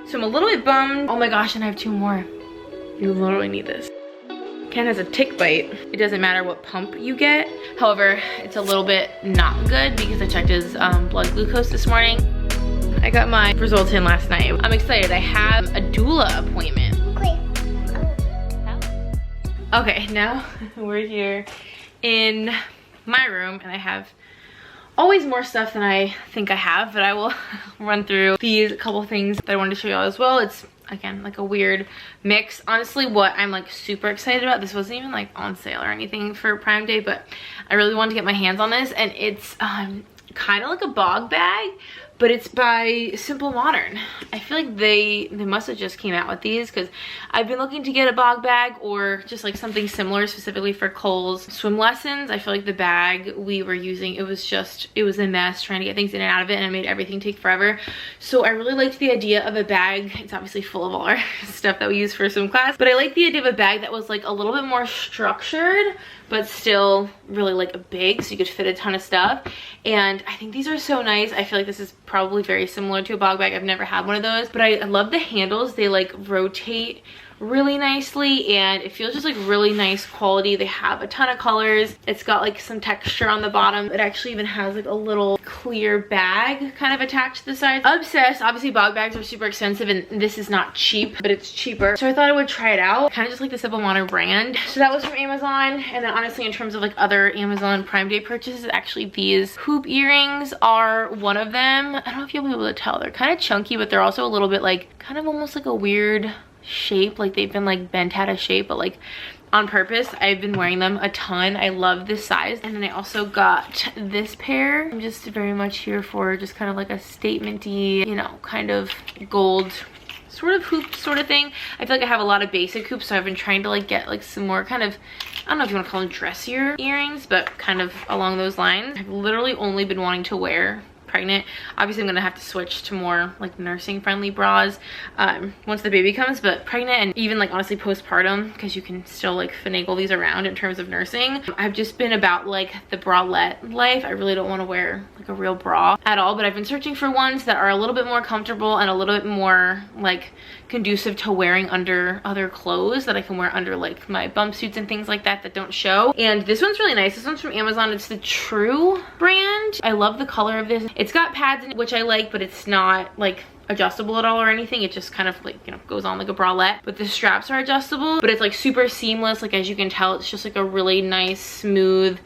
So I'm a little bit bummed. Oh my gosh, and I have 2 more. You literally need this. Ken has a tick bite. It doesn't matter what pump you get. However, it's a little bit not good because I checked his blood glucose this morning. I got my results in last night. I'm excited. I have a doula appointment. Okay, now we're here in my room and I have always more stuff than I think I have, but I will run through these couple things that I wanted to show y'all as well. It's, again, like a weird mix. Honestly, what I'm like super excited about, this wasn't even like on sale or anything for Prime Day, but I really wanted to get my hands on this, and it's kind of like a bog bag, but it's by Simple Modern. I feel like they must have just came out with these because I've been looking to get a bog bag or just like something similar specifically for Cole's swim lessons. I feel like the bag we were using, it was a mess trying to get things in and out of it, and it made everything take forever. So I really liked the idea of a bag. It's obviously full of all our stuff that we use for swim class, but I like the idea of a bag that was like a little bit more structured but still really like big, so you could fit a ton of stuff. And I think these are so nice. I feel like this is probably very similar to a bog bag. I've never had one of those, but I love the handles. They like rotate really nicely and it feels just like really nice quality. They have a ton of colors. It's got like some texture on the bottom. It actually even has like a little clear bag kind of attached to the sides. Obsessed. Obviously bog bags are super expensive and this is not cheap, but it's cheaper, so I thought I would try it out. Kind of just like the Simple Modern brand. So that was from Amazon. And then honestly, in terms of like other Amazon Prime Day purchases, actually these hoop earrings are one of them. I don't know if you'll be able to tell. They're kind of chunky, but they're also a little bit like kind of almost like a weird shape, like they've been like bent out of shape, but like on purpose. I've been wearing them a ton. I love this size. And then I also got this pair. I'm just very much here for just kind of like a statement-y, you know, kind of gold sort of hoop sort of thing. I feel like I have a lot of basic hoops, so I've been trying to like get like some more kind of, I don't know if you want to call them dressier earrings, but kind of along those lines. I've literally only been wanting to wear pregnant. Obviously I'm gonna have to switch to more like nursing friendly bras once the baby comes, but pregnant and even like honestly postpartum, because you can still like finagle these around in terms of nursing. I've just been about like the bralette life. I really don't want to wear like a real bra at all, but I've been searching for ones that are a little bit more comfortable and a little bit more like conducive to wearing under other clothes, that I can wear under like my bump suits and things like that that don't show. And this one's really nice. This one's from Amazon. It's the True brand. I love the color of this. It's got pads in it, which I like, but it's not like adjustable at all or anything. It just kind of like, you know, goes on like a bralette, but the straps are adjustable, but it's like super seamless. Like as you can tell, it's just like a really nice, smooth,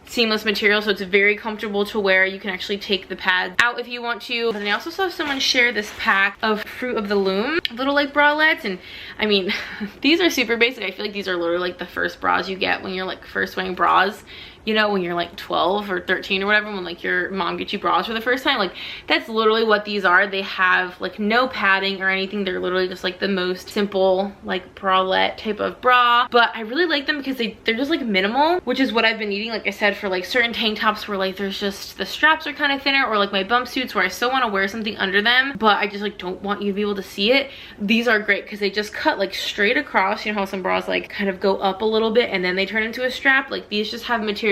seamless material, so it's very comfortable to wear. You can actually take the pads out if you want to. And I also saw someone share this pack of Fruit of the Loom little like bralettes, and I mean these are super basic. I feel like these are literally like the first bras you get when you're like first wearing bras, you know, when you're like 12 or 13 or whatever, when like your mom gets you bras for the first time. Like that's literally what these are. They have like no padding or anything. They're literally just like the most simple like bralette type of bra, but I really like them because they're just like minimal, which is what I've been needing, like I said, for like certain tank tops where like there's just the straps are kind of thinner, or like my bump suits where I still want to wear something under them but I just like don't want you to be able to see it. These are great because they just cut like straight across. You know how some bras like kind of go up a little bit and then they turn into a strap? Like these just have material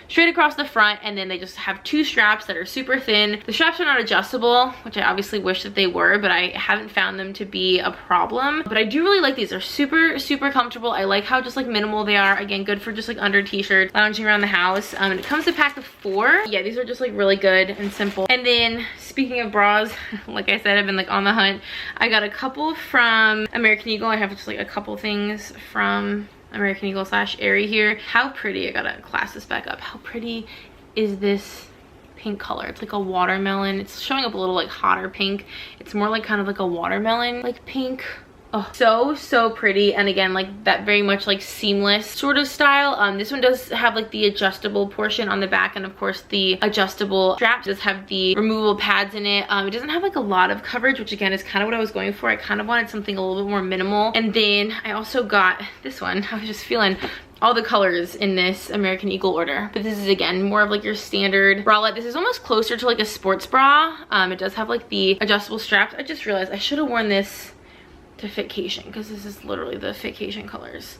straight across the front, and then they just have 2 straps that are super thin. The straps are not adjustable, which I obviously wish that they were, but I haven't found them to be a problem. But I do really like these. They're super comfortable. I like how just like minimal they are. Again, good for just like under t-shirts, lounging around the house. And it comes in a pack of 4. Yeah, these are just like really good and simple. And then speaking of bras, like I said, I've been like on the hunt. I got a couple from American Eagle. I have just like a couple things from American Eagle / Aerie here. How pretty. I gotta class this back up. How pretty is this pink color? It's like a watermelon. It's showing up a little like hotter pink. It's more like kind of like a watermelon like pink. Oh, so pretty. And again, like that very much like seamless sort of style. This one does have like the adjustable portion on the back, and of course the adjustable straps does have the removable pads in it. It doesn't have like a lot of coverage, which again is kind of what I was going for. I kind of wanted something a little bit more minimal. And then I also got this one. I was just feeling all the colors in this American Eagle order, but this is again more of like your standard bralette. This is almost closer to like a sports bra. It does have like the adjustable straps. I just realized I should have worn this to Fitcation, because this is literally the Fitcation colors.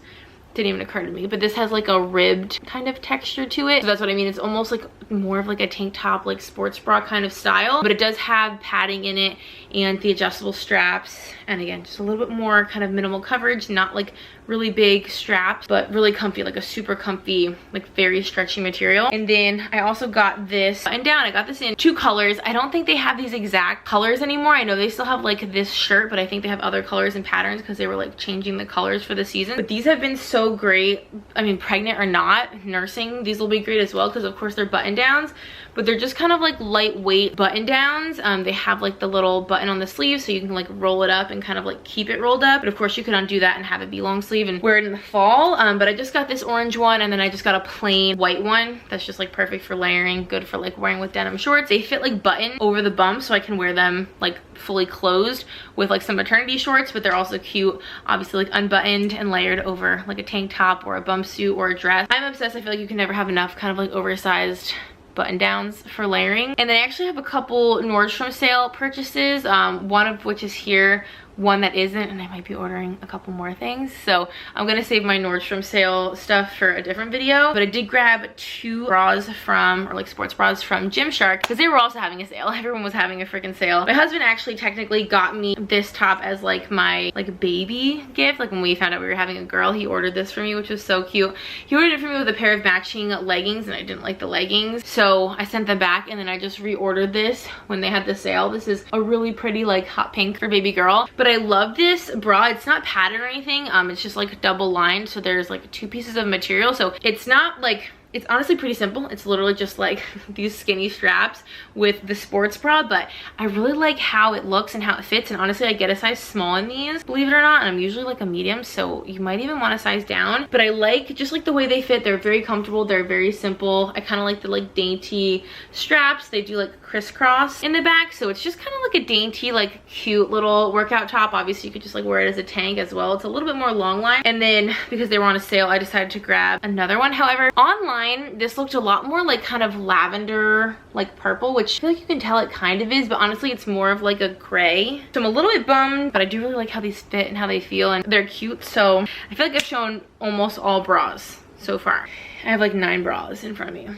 didn't even occur to me, but this has like a ribbed kind of texture to it. So that's what I mean. It's almost like more of like a tank top, like sports bra kind of style, but it does have padding in it and the adjustable straps. And again, just a little bit more kind of minimal coverage, not like really big straps, but really comfy, like a super comfy, like very stretchy material. And then I also got this button down. I got this in 2 colors. I don't think they have these exact colors anymore. I know they still have like this shirt, but I think they have other colors and patterns because they were like changing the colors for the season. But these have been so great. I mean, pregnant or not, nursing, these will be great as well because of course they're button downs, but they're just kind of like lightweight button downs. They have like the little button on the sleeve so you can like roll it up and kind of like keep it rolled up. But of course you can undo that and have it be long sleeve and wear it in the fall. But I just got this orange one, and then I just got a plain white one that's just like perfect for layering, good for like wearing with denim shorts. They fit like button over the bum so I can wear them like fully closed with like some maternity shorts, but they're also cute, obviously like unbuttoned and layered over like a tank top or a bump suit or a dress. I'm obsessed. I feel like you can never have enough kind of like oversized button downs for layering. And then I actually have a couple Nordstrom sale purchases, one of which is here, one that isn't, and I might be ordering a couple more things. So I'm gonna save my Nordstrom sale stuff for a different video. But I did grab 2 bras from, or like sports bras from Gymshark, because they were also having a sale. Everyone was having a freaking sale. My husband actually technically got me this top as like my like baby gift. Like when we found out we were having a girl, he ordered this for me, which was so cute. He ordered it for me with a pair of matching leggings, and I didn't like the leggings, so I sent them back, and then I just reordered this when they had the sale. This is a really pretty like hot pink for baby girl. But I love this bra. It's not padded or anything. It's just like double lined, so there's like 2 pieces of material, so it's not like, it's honestly pretty simple. It's literally just like these skinny straps with the sports bra, but I really like how it looks and how it fits. And honestly, I get a size small in these, believe it or not, and I'm usually like a medium, so you might even want a size down. But I like just like the way they fit. They're very comfortable. They're very simple. I kind of like the like dainty straps. They do like crisscross in the back, so it's just kind of like a dainty, like cute little workout top. Obviously you could just like wear it as a tank as well. It's a little bit more long line. And then because they were on a sale, I decided to grab another one. However, online this looked a lot more like kind of lavender, like purple, which I feel like you can tell it kind of is, but honestly it's more of like a gray. So I'm a little bit bummed, but I do really like how these fit and how they feel, and they're cute. So I feel like I've shown almost all bras so far. I have like 9 bras in front of me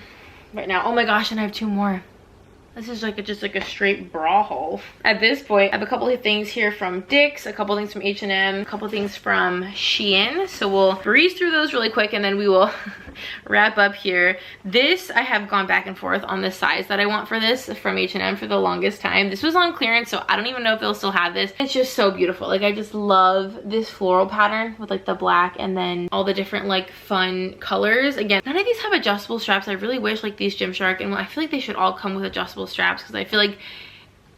right now. Oh my gosh, and I have 2 more. This is like just like a straight bra haul. At this point, I have a couple of things here from Dick's, a couple of things from H&M, a couple of things from Shein. So we'll breeze through those really quick, and then we will wrap up here. This, I have gone back and forth on the size that I want for this from H&M for the longest time. This was on clearance, so I don't even know if they'll still have this. It's just so beautiful. Like, I just love this floral pattern with like the black and then all the different like fun colors. Again, none of these have adjustable straps. I really wish like these Gymshark, and I feel like they should all come with adjustable straps, because I feel like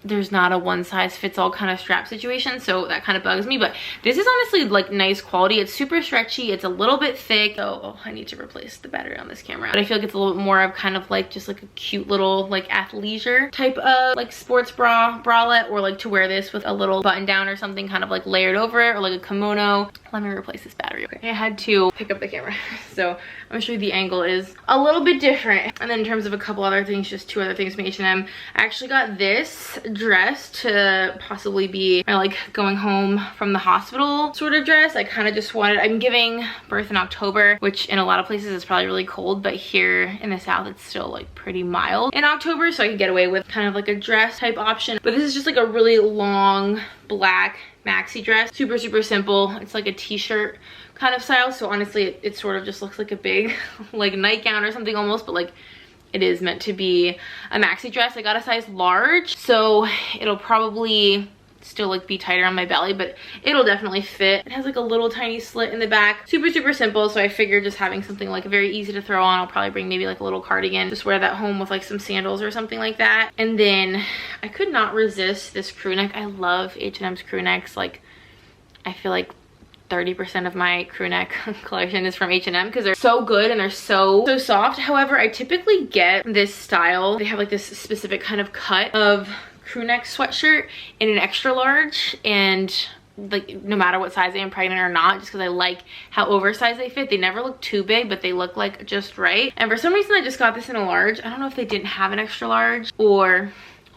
there's not a one size fits all kind of strap situation, so that kind of bugs me. But this is honestly like nice quality. It's super stretchy, it's a little bit thick. Oh, I need to replace the battery on this camera. But I feel like it's a little bit more of kind of like just like a cute little like athleisure type of like sports bralette, or like to wear this with a little button down or something kind of like layered over it, or like a kimono. Let me replace this battery. Okay, I had to pick up the camera, so I'm gonna show you the angle is a little bit different. And then in terms of a couple other things, just 2 other things from H&M, I actually got this dress to possibly be my like going home from the hospital sort of dress. I kind of just wanted, I'm giving birth in October, which in a lot of places is probably really cold, but here in the South it's still like pretty mild in October, so I could get away with kind of like a dress type option. But this is just like a really long black maxi dress, super simple. It's like a t-shirt kind of style, so honestly it sort of just looks like a big like nightgown or something almost, but like it is meant to be a maxi dress. I got a size large, so it'll probably still like be tighter on my belly, but it'll definitely fit. It has like a little tiny slit in the back. Super simple, so I figured just having something like very easy to throw on. I'll probably bring maybe like a little cardigan, just wear that home with like some sandals or something like that. And then I could not resist this crew neck. I love H&M's crew necks. Like, I feel like 30% of my crew neck collection is from H&M because they're so good and they're so soft. However, I typically get this style. They have like this specific kind of cut of crew neck sweatshirt in an extra large, and like no matter what size I am, pregnant or not, just because I like how oversized they fit. They never look too big, but they look like just right. And for some reason I just got this in a large. I don't know if they didn't have an extra large, or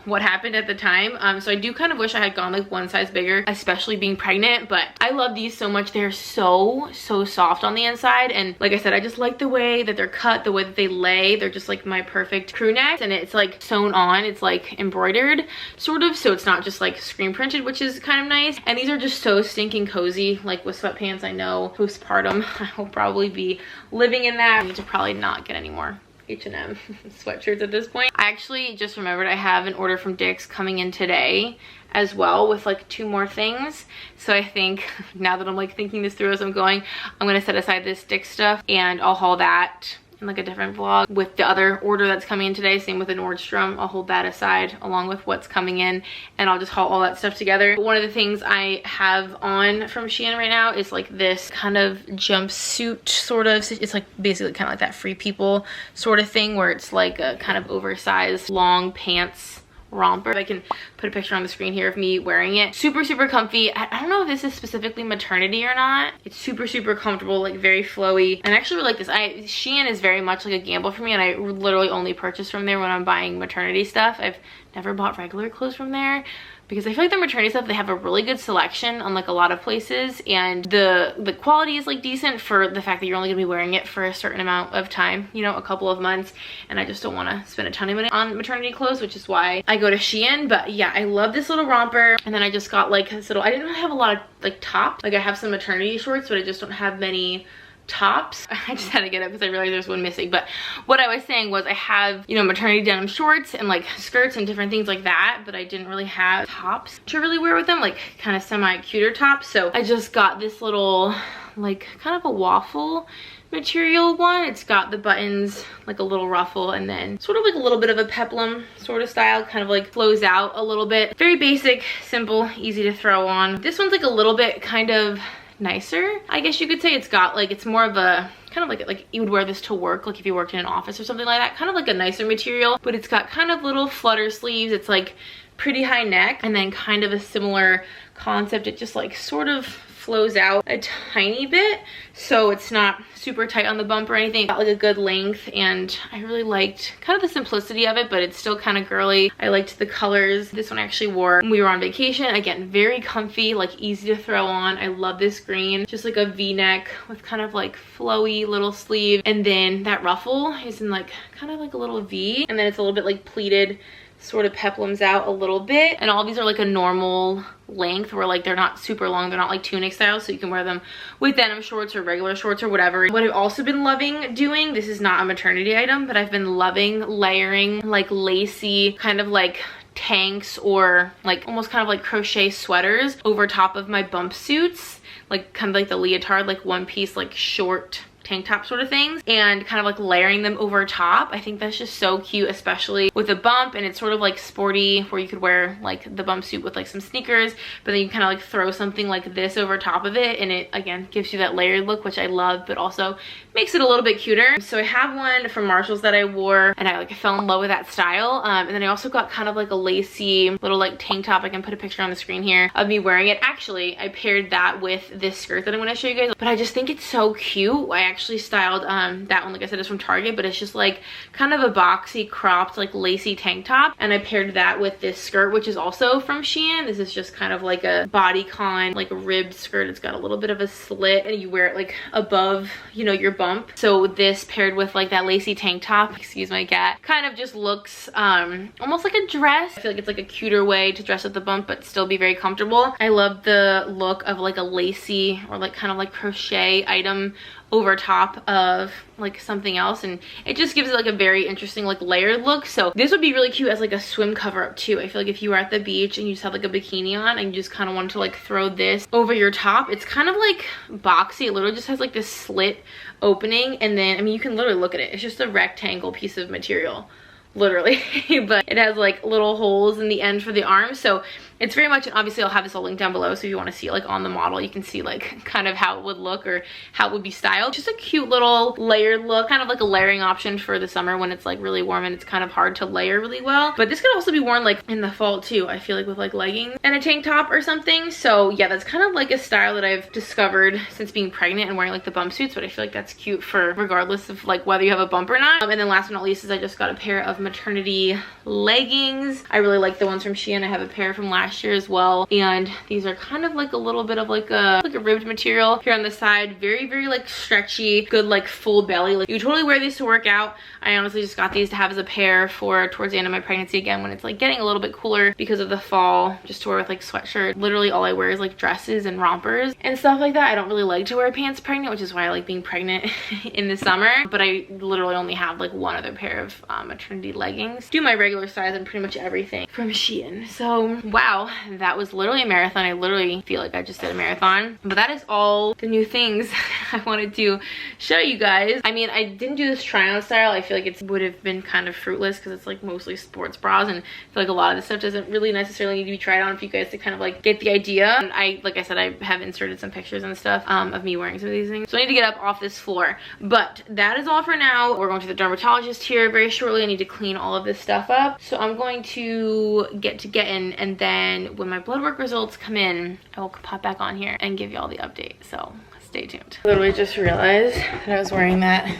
what happened at the time. So I do kind of wish I had gone like one size bigger, especially being pregnant, but I love these so much. They're so soft on the inside, and like I said, I just like the way that they're cut, the way that they lay. They're just like my perfect crew neck, and it's like sewn on, it's like embroidered sort of, so it's not just like screen printed, which is kind of nice. And these are just so stinking cozy, like with sweatpants. I know postpartum I will probably be living in that. I need to probably not get any more H&M sweatshirts at this point. I actually just remembered I have an order from Dick's coming in today as well with like 2 more things. So I think now that I'm like thinking this through as I'm going, I'm gonna set aside this Dick's stuff and I'll haul that in like a different vlog with the other order that's coming in today. Same with the Nordstrom. I'll hold that aside along with what's coming in, and I'll just haul all that stuff together. But one of the things I have on from Shein right now is like this kind of jumpsuit sort of. It's like basically kind of like that Free People sort of thing, where it's like a kind of oversized long pants romper. I can put a picture on the screen here of me wearing it. Super comfy. I don't know if this is specifically maternity or not. It's super comfortable, like very flowy, and I actually really like this. Shein is very much like a gamble for me, and I literally only purchase from there when I'm buying maternity stuff. I've never bought regular clothes from there because I feel like the maternity stuff, they have a really good selection on like a lot of places, and the quality is like decent for the fact that you're only gonna be wearing it for a certain amount of time, you know, a couple of months, and I just don't want to spend a ton of money on maternity clothes, which is why I go to Shein. But yeah, I love this little romper. And then I just got like this little, I didn't really have a lot of like tops. Like I have some maternity shorts, but I just don't have many tops. I just had to get it because I realized there's one missing. But what I was saying was I have, you know, maternity denim shorts and like skirts and different things like that, but I didn't really have tops to really wear with them, like kind of semi cuter tops. So I just got this little like kind of a waffle material one. It's got the buttons, like a little ruffle, and then sort of like a little bit of a peplum sort of style, kind of like flows out a little bit. Very basic, simple, easy to throw on. This one's like a little bit kind of nicer, I guess you could say. It's got like, it's more of a kind of like you would wear this to work, like if you worked in an office or something like that, kind of like a nicer material, but it's got kind of little flutter sleeves. It's like pretty high neck, and then kind of a similar concept. It just like sort of flows out a tiny bit, so it's not super tight on the bump or anything. It got like a good length, and I really liked kind of the simplicity of it, but it's still kind of girly. I liked the colors. This one I actually wore when we were on vacation. Again, very comfy, like easy to throw on. I love this green, just like a V-neck with kind of like flowy little sleeve, and then that ruffle is in like kind of like a little V, and then it's a little bit like pleated, sort of peplums out a little bit. And all these are like a normal length, where like they're not super long, they're not like tunic style, so you can wear them with denim shorts or regular shorts or whatever. What I've also been loving doing, this is not a maternity item, but I've been loving layering like lacy kind of like tanks or like almost kind of like crochet sweaters over top of my bump suits, like kind of like the leotard, like one piece like short tank top sort of things, and kind of like layering them over top. I think that's just so cute, especially with a bump, and it's sort of like sporty, where you could wear like the bump suit with like some sneakers, but then you kind of like throw something like this over top of it, and it again gives you that layered look, which I love, but also makes it a little bit cuter. So I have one from Marshall's that I wore, and I fell in love with that style. And then I also got kind of like a lacy little like tank top. I can put a picture on the screen here of me wearing it. Actually, I paired that with this skirt that I'm going to show you guys, but I just think it's so cute. I actually styled that one, like I said, is from Target, but it's just like kind of a boxy cropped like lacy tank top, and I paired that with this skirt, which is also from Shein. This is just kind of like a bodycon, like a ribbed skirt. It's got a little bit of a slit, and you wear it like above, you know, your bump. So this paired with like that lacy tank top, excuse my cat, kind of just looks almost like a dress. I feel like it's like a cuter way to dress at the bump but still be very comfortable. I love the look of like a lacy or like kind of like crochet item over top of like something else, and it just gives it like a very interesting like layered look. So this would be really cute as like a swim cover up too. I feel like if you were at the beach and you just have like a bikini on and you just kind of wanted to like throw this over your top, it's kind of like boxy. It literally just has like this slit opening, and then I mean you can literally look at it, it's just a rectangle piece of material, literally. But it has like little holes in the end for the arms, so It's very much, and obviously I'll have this all linked down below, so if you want to see it like on the model, you can see like kind of how it would look or how it would be styled. Just a cute little layered look, kind of like a layering option for the summer when it's like really warm and it's kind of hard to layer really well. But this could also be worn like in the fall too, I feel like, with like leggings and a tank top or something. So yeah, that's kind of like a style that I've discovered since being pregnant and wearing like the bump suits, but I feel like that's cute for regardless of like whether you have a bump or not. And then last but not least is I just got a pair of maternity leggings. I really like the ones from Shein. I have a pair from last year as well, and these are kind of like a little bit of like a ribbed material here on the side. Very like stretchy, good like full belly. Like you totally wear these to work out. I honestly just got these to have as a pair for towards the end of my pregnancy, again when it's like getting a little bit cooler because of the fall, just to wear with like sweatshirt. Literally all I wear is like dresses and rompers and stuff like that. I don't really like to wear pants pregnant, which is why I like being pregnant in the summer, but I literally only have like one other pair of maternity leggings. Do my regular size and pretty much everything from Shein. So wow, that was literally a marathon. I literally feel like I just did a marathon, but that is all the new things I wanted to show you guys. I mean, I didn't do this try on style. I feel like it would have been kind of fruitless because it's like mostly sports bras, and I feel like a lot of this stuff doesn't really necessarily need to be tried on for you guys to kind of like get the idea. And like I said, I have inserted some pictures and stuff of me wearing some of these things, so I need to get up off this floor. But that is all for now. We're going to the dermatologist here very shortly. I need to clean all of this stuff up, so I'm going to get in, and then when my blood work results come in, I will pop back on here and give you all the update, so stay tuned. Literally just realized that I was wearing that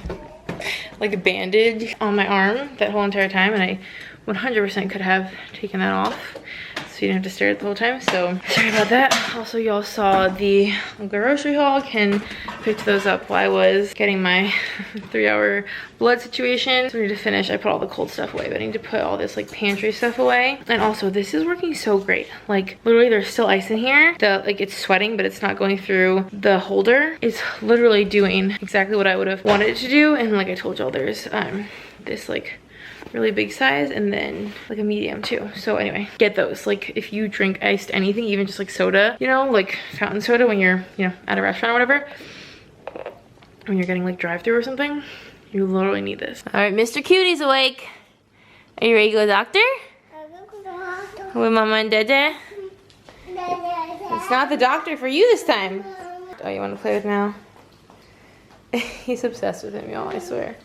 like a bandage on my arm that whole entire time, and I 100% could have taken that off so you didn't have to stare at it the whole time, so sorry about that. Also, y'all saw the grocery haul and picked those up while I was getting my 3-hour blood situation. So I need to finish. I put all the cold stuff away, but I need to put all this like pantry stuff away. And also, this is working so great. Like literally there's still ice in here. Like it's sweating, but it's not going through the holder. It's literally doing exactly what I would have wanted it to do. And like I told y'all, there's this like really big size and then like a medium too. So anyway, get those. Like if you drink iced anything, even just like soda, you know, like fountain soda when you're, you know, at a restaurant or whatever, when you're getting like drive-through or something, you literally need this. All right, Mr. Cutie's awake. Are you ready to go to the doctor? With Mama and Dada? It's not the doctor for you this time. Oh, you want to play with now? He's obsessed with him, y'all, I swear.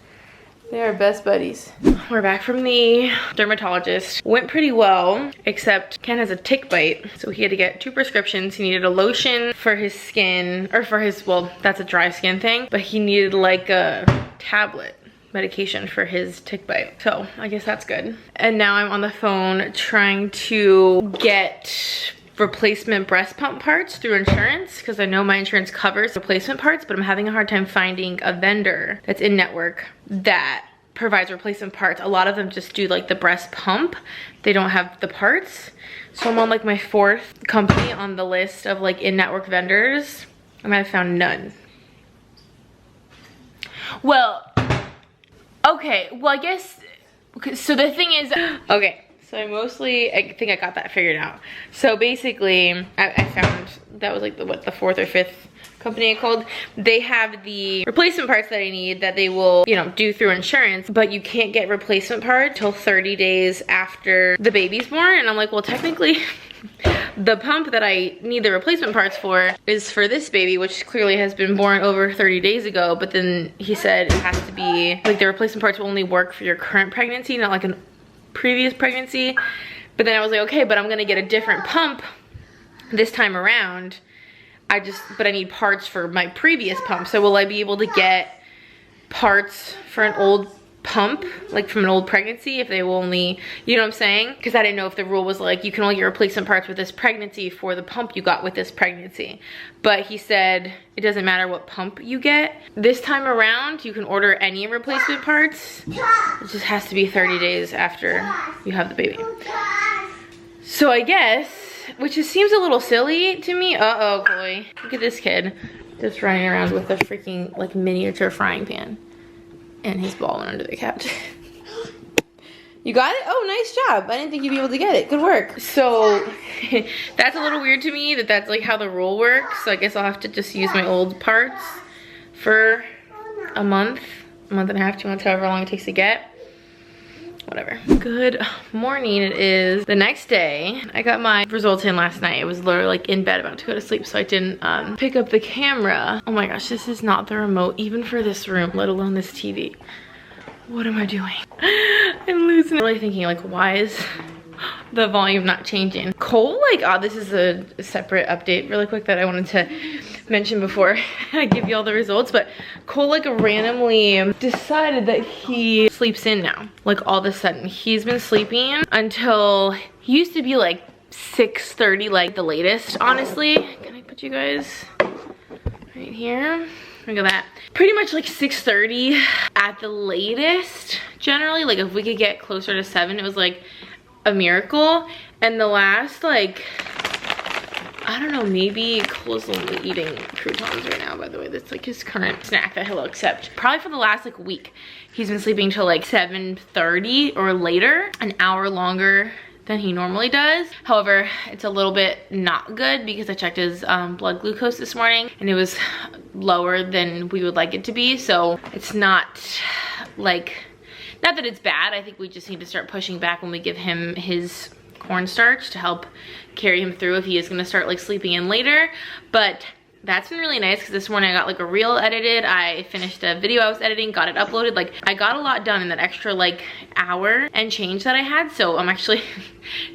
They are best buddies. We're back from the dermatologist. Went pretty well, except Ken has a tick bite. So he had to get 2 prescriptions. He needed a lotion for his skin, or for his, well, that's a dry skin thing, but he needed like a tablet medication for his tick bite. So I guess that's good. And now I'm on the phone trying to get replacement breast pump parts through insurance, because I know my insurance covers replacement parts, but I'm having a hard time finding a vendor that's in network that provides replacement parts. A lot of them just do like the breast pump. They don't have the parts. So I'm on like my 4th company on the list of like in-network vendors, and I've found none. Well, okay, well I guess, so the thing is, okay. So I think I got that figured out. So basically, I found, that was like the 4th or 5th company I called. They have the replacement parts that I need that they will, you know, do through insurance, but you can't get replacement parts till 30 days after the baby's born. And I'm like, well, technically, the pump that I need the replacement parts for is for this baby, which clearly has been born over 30 days ago. But then he said it has to be, like the replacement parts will only work for your current pregnancy, not like an previous pregnancy. But then I was like, okay, but I'm gonna get a different pump this time around. But I need parts for my previous pump. So will I be able to get parts for an old pump, like from an old pregnancy, if they will only, you know what I'm saying? Because I didn't know if the rule was like, you can only get replacement parts with this pregnancy for the pump you got with this pregnancy. But he said, it doesn't matter what pump you get. This time around, you can order any replacement parts. It just has to be 30 days after you have the baby. So I guess, which just seems a little silly to me. Uh-oh, Chloe. Look at this kid just running around with a freaking like miniature frying pan. And his ball went under the couch. You got it? Oh, nice job. I didn't think you'd be able to get it. Good work. So that's a little weird to me that that's like how the rule works. So I guess I'll have to just use my old parts for a month and a half, 2 months, however long it takes to get. whatever. Good morning. It is the next day. I got my results in last night. I was literally like in bed about to go to sleep, so I didn't pick up the camera. Oh my gosh, this is not the remote even for this room, let alone this TV. What am I doing? I'm losing it. I'm really thinking like, why is the volume not changing? Cole, like, oh, this is a separate update really quick that I wanted to mention before I give you all the results, but Cole like randomly decided that he sleeps in now. Like all of a sudden, he's been sleeping until, he used to be like 6:30, like the latest, honestly. Can I put you guys right here? Look at that. Pretty much like 6:30 at the latest, generally. Like if we could get closer to 7, it was like a miracle. And the last like, I don't know, maybe Cole's only eating croutons right now, by the way. That's like his current snack that he'll accept. Probably for the last like week, he's been sleeping till like 7:30 or later, an hour longer than he normally does. However, it's a little bit not good because I checked his blood glucose this morning and it was lower than we would like it to be. So it's not like, not that it's bad. I think we just need to start pushing back when we give him his cornstarch to help carry him through if he is gonna start like sleeping in later. But that's been really nice because this morning I got like a reel edited. I finished a video I was editing, got it uploaded. Like I got a lot done in that extra like hour and change that I had. So I'm actually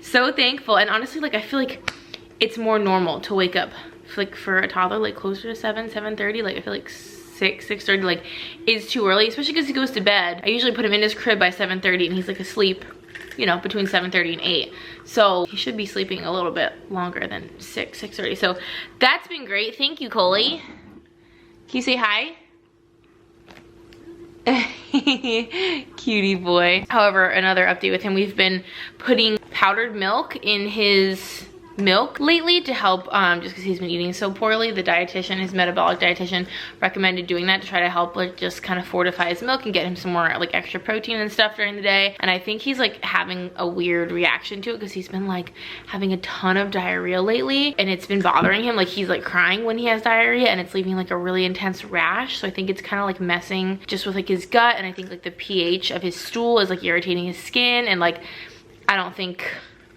so thankful. And honestly, like I feel like it's more normal to wake up like for a toddler like closer to 7:30. Like I feel like 6:30 like is too early, especially because he goes to bed. I usually put him in his crib by 7:30 and he's like asleep, you know, between 7:30 and 8. So he should be sleeping a little bit longer than 6:30. So that's been great. Thank you, Coley. Can you say hi? Cutie boy. However, another update with him, we've been putting powdered milk in his milk lately to help just because he's been eating so poorly. The dietitian, his metabolic dietitian, recommended doing that to try to help like just kind of fortify his milk and get him some more like extra protein and stuff during the day. And I think he's like having a weird reaction to it because he's been like having a ton of diarrhea lately and it's been bothering him. Like he's like crying when he has diarrhea and it's leaving like a really intense rash. So I think it's kind of like messing just with like his gut, and I think like the pH of his stool is like irritating his skin, and like I don't think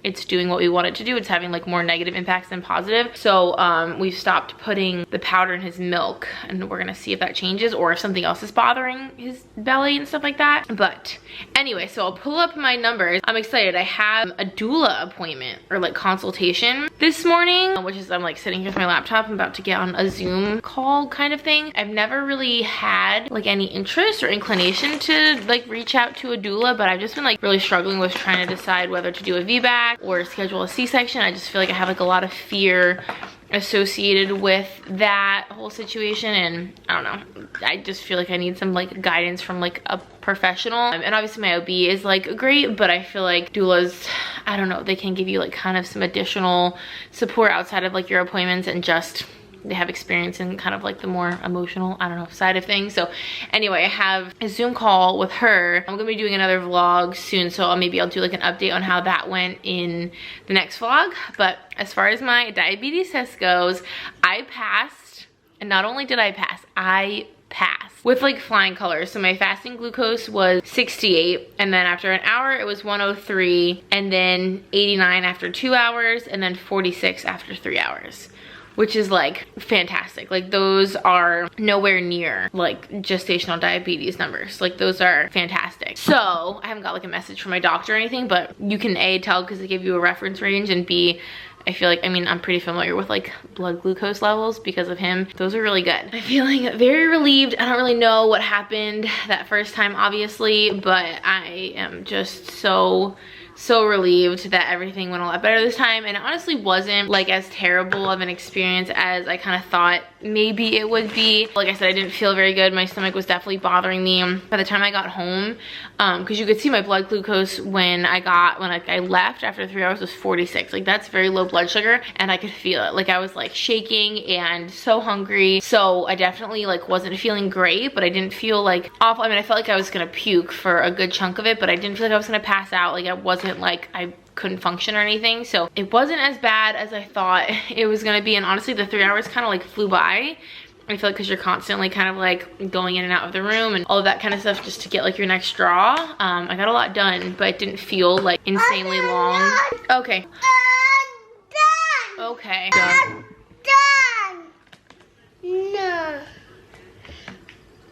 it's doing what we want it to do. It's having like more negative impacts than positive. So we've stopped putting the powder in his milk and we're gonna see if that changes or if something else is bothering his belly and stuff like that. But anyway, so I'll pull up my numbers. I'm excited. I have a doula appointment or like consultation this morning, which is I'm like sitting here with my laptop. I'm about to get on a Zoom call kind of thing. I've never really had like any interest or inclination to like reach out to a doula, but I've just been like really struggling with trying to decide whether to do a VBAC or schedule a C-section. I just feel like I have like a lot of fear associated with that whole situation, and I don't know, I just feel like I need some like guidance from like a professional. And obviously my OB is like great, but I feel like doulas, I don't know, they can give you like kind of some additional support outside of like your appointments, and just they have experience in kind of like the more emotional, I don't know, side of things. So anyway, I have a Zoom call with her. I'm gonna be doing another vlog soon, so maybe I'll do like an update on how that went in the next vlog. But as far as my diabetes test goes, I passed, and not only did I passed with like flying colors. So my fasting glucose was 68, and then after an hour it was 103, and then 89 after 2 hours, and then 46 after 3 hours. Which is like fantastic. Like those are nowhere near like gestational diabetes numbers. Like those are fantastic. So I haven't got like a message from my doctor or anything, but you can A, tell because they give you a reference range, and B, I feel like, I mean, I'm pretty familiar with like blood glucose levels because of him. Those are really good. I'm feeling very relieved. I don't really know what happened that first time, obviously, but I am just so relieved that everything went a lot better this time, and it honestly wasn't like as terrible of an experience as I kind of thought maybe it would be. Like I said, I didn't feel very good. My stomach was definitely bothering me by the time I got home, because you could see my blood glucose when I left after 3 hours was 46. Like that's very low blood sugar, and I could feel it. Like I was like shaking and so hungry. So I definitely like wasn't feeling great, but I didn't feel like awful. I mean, I felt like I was gonna puke for a good chunk of it, but I didn't feel like I was gonna pass out. Like I wasn't like I couldn't function or anything. So it wasn't as bad as I thought it was gonna be, and honestly the 3 hours kind of like flew by. I feel like because you're constantly kind of like going in and out of the room and all of that kind of stuff just to get like your next draw. I got a lot done, but it didn't feel like insanely long. Okay. Okay. Done. No.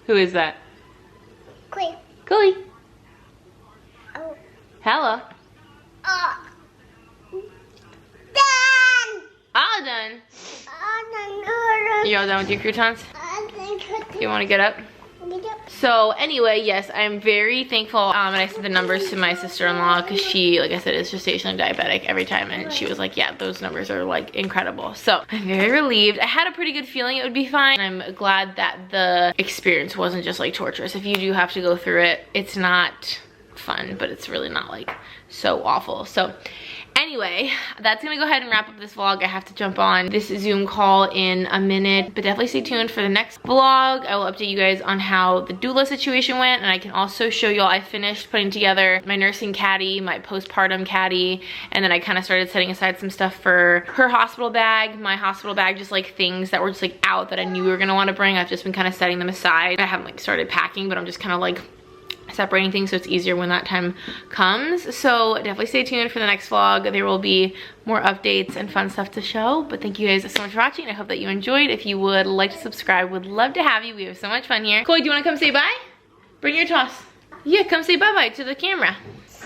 Who is that? Quick. Chloe. Oh. Hello. Done. All done. Done. You all done with your croutons? You want to get up? So anyway, yes, I'm very thankful, and I sent the numbers to my sister-in-law because she, like I said, is gestationally diabetic every time, and she was like, yeah, those numbers are like incredible. So I'm very relieved. I had a pretty good feeling it would be fine. I'm glad that the experience wasn't just like torturous. If you do have to go through it, it's not fun, but it's really not like so awful. So anyway, that's gonna go ahead and wrap up this vlog. I have to jump on this Zoom call in a minute, but definitely stay tuned for the next vlog. I will update you guys on how the doula situation went, and I can also show y'all I finished putting together my nursing caddy, my postpartum caddy, and then I kind of started setting aside some stuff for her hospital bag, my hospital bag, just like things that were just like out that I knew we were gonna want to bring. I've just been kind of setting them aside. I haven't like started packing, but I'm just kind of like separating things so it's easier when that time comes. So definitely stay tuned for the next vlog. There will be more updates and fun stuff to show, but thank you guys so much for watching. I hope that you enjoyed. If you would like to subscribe, would love to have you. We have so much fun here. Chloe, do you want to come say bye? Bring your toss. Yeah, come say bye-bye to the camera.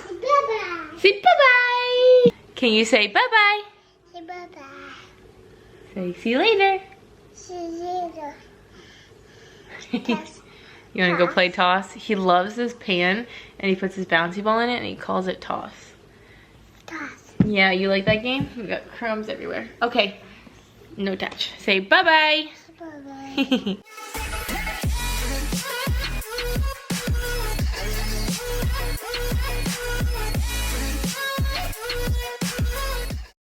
Bye-bye. Say bye-bye. Can you say bye-bye? Say bye-bye. Say see you later. See you later. You want to go play toss? He loves this pan, and he puts his bouncy ball in it, and he calls it toss. Toss. Yeah, you like that game? We got crumbs everywhere. Okay, no touch. Say bye-bye. Bye-bye.